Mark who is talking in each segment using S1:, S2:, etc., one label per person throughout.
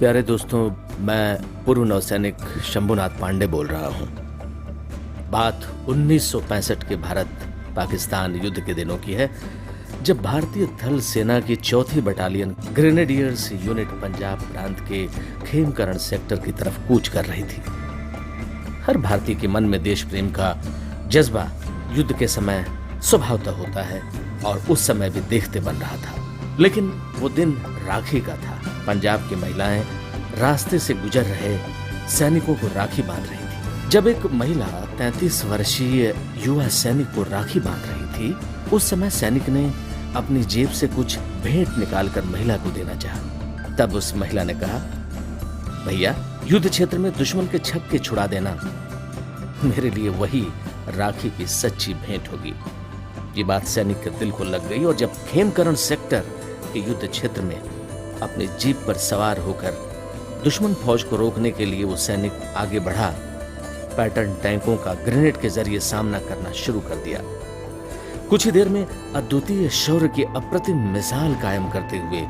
S1: प्यारे दोस्तों, मैं पूर्व नौसैनिक शंभुनाथ पांडे बोल रहा हूं। बात 1965 के भारत पाकिस्तान युद्ध के दिनों की है, जब भारतीय थल सेना की 4थी बटालियन ग्रेनेडियर्स यूनिट पंजाब प्रांत के खेमकरण सेक्टर की तरफ कूच कर रही थी। हर भारतीय के मन में देश प्रेम का जज्बा युद्ध के समय स्वभावतः होता है और उस समय भी देखते बन रहा था। लेकिन वो दिन राखी का था। पंजाब की महिलाएं रास्ते से गुजर रहे सैनिकों को राखी बांध रही थी। जब एक महिला 33 वर्षीय युवा सैनिक को राखी बांध रही थी, उस समय सैनिक ने अपनी जेब से कुछ भेंट निकालकर महिला को देना चाहा। तब उस महिला ने कहा, भैया, युद्ध क्षेत्र में दुश्मन के छक्के छुड़ा देना मेरे लिए वही राखी की सच्ची भेंट होगी। ये बात सैनिक के दिल को लग गई और जब खेमकरण सेक्टर के युद्ध क्षेत्र में अपनी जीप पर सवार होकर दुश्मन फौज को रोकने के लिए वो सैनिक आगे बढ़ा, पैटर्न टैंकों का ग्रेनेड के जरिए सामना करना शुरू कर दिया। कुछ ही देर में अद्वितीय शौर्य की अप्रतिम मिसाल कायम करते हुए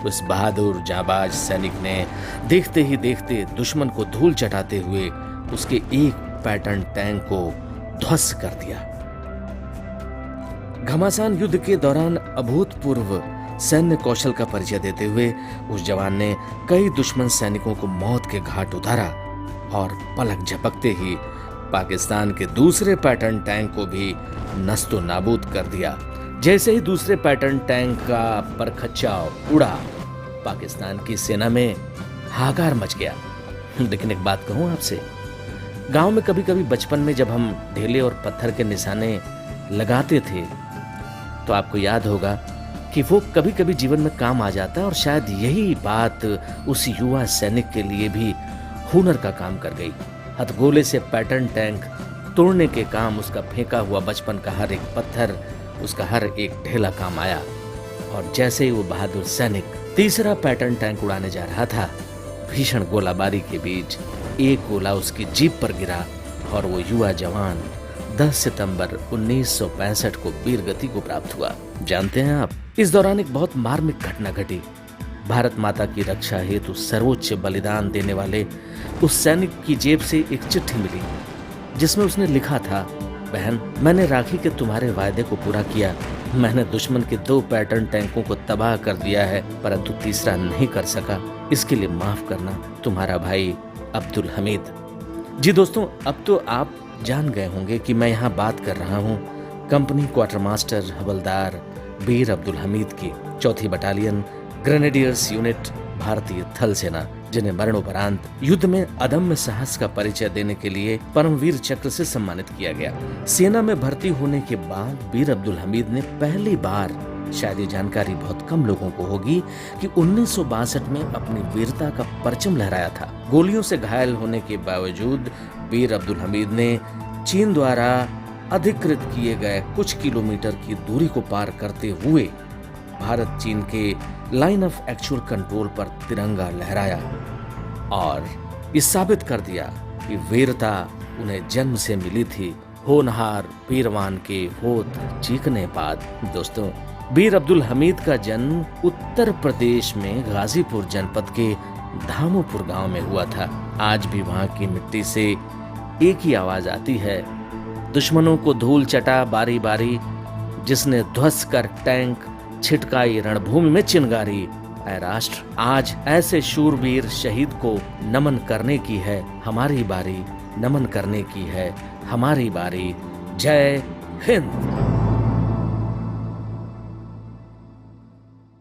S1: उस बहादुर जाबाज सैनिक ने देखते ही देखते दुश्मन को धूल चटाते हुए उसके एक पैटर्न टैंक को ध्वस्त कर दिया। घमासान युद्ध के दौरान अभूतपूर्व सैन्य कौशल का परिचय देते हुए उस जवान ने कई दुश्मन सैनिकों को मौत के घाट उतारा और पलक झपकते ही पाकिस्तान के दूसरे पैटर्न टैंक को भी नस्तो नाबूद कर दिया। जैसे ही दूसरे पैटर्न टैंक का परखच्चाव उड़ा, पाकिस्तान की सेना में हाहाकार मच गया। लेकिन एक बात कहूं आपसे, गांव में कभी कभी बचपन में जब हम ढेले और पत्थर के निशाने लगाते थे तो आपको याद होगा कि वो कभी कभी जीवन में काम आ जाता है, और शायद यही बात उस युवा सैनिक के लिए भी हुनर का काम कर गई। हथगोले से पैटर्न टैंक तोड़ने के काम उसका फेंका हुआ बचपन का हर एक पत्थर, उसका हर एक ढेला काम आया। और जैसे ही वो बहादुर सैनिक तीसरा पैटर्न टैंक उड़ाने जा रहा था, भीषण गोलाबारी के बीच एक गोला उसकी जीप पर गिरा और वो युवा जवान 10 सितंबर 1965 को वीर गति को प्राप्त हुआ। जानते हैं आप, इस दौरान एक बहुत मार्मिक घटना घटी। भारत माता की रक्षा हेतु सर्वोच्च बलिदान देने वाले उस सैनिक की जेब से एक चिट्ठी मिली, जिसमें उसने लिखा था, बहन, मैंने राखी के तुम्हारे वायदे को पूरा किया। मैंने दुश्मन के 2 पैटर्न टैंकों को तबाह कर दिया है, परंतु तीसरा नहीं कर सका। इसके लिए माफ करना, तुम्हारा भाई अब्दुल हमीद। जी दोस्तों, अब तो आप जान गए होंगे कि मैं यहाँ बात कर रहा हूँ कंपनी क्वार्टर मास्टर हवलदार वीर अब्दुल हमीद की 4थी बटालियन ग्रेनेडियर्स यूनिट भारतीय थल सेना, जिन्हें मरणोपरांत युद्ध में अदम्य साहस का परिचय देने के लिए परमवीर चक्र से सम्मानित किया गया। सेना में भर्ती होने के बाद वीर अब्दुल हमीद ने पहली बार, शायद ये जानकारी बहुत कम लोगों को होगी, कि 1962 में अपनी वीरता का परचम लहराया था। गोलियों से घायल होने के बावजूद वीर अब्दुल हमीद ने चीन द्वारा अधिकृत किए गए कुछ किलोमीटर की दूरी को पार करते हुए भारत चीन के लाइन ऑफ एक्चुअल कंट्रोल पर तिरंगा लहराया और ये साबित कर दिया कि वीरता उन्हें जन्म से मिली थी। होनहार पीरवान के होत चीखने बाद। दोस्तों, वीर अब्दुल हमीद का जन्म उत्तर प्रदेश में गाजीपुर जनपद के धामोपुर गांव में हुआ था। आज भी वहां की मिट्टी से एक ही आवाज आती है, दुश्मनों को धूल चटा बारी बारी, जिसने ध्वस्त कर टैंक छिटकाई रणभूमि में चिंगारी। ऐ राष्ट्र, आज ऐसे शूरवीर शहीद को नमन करने की है हमारी बारी, नमन करने की है हमारी बारी। जय हिंद।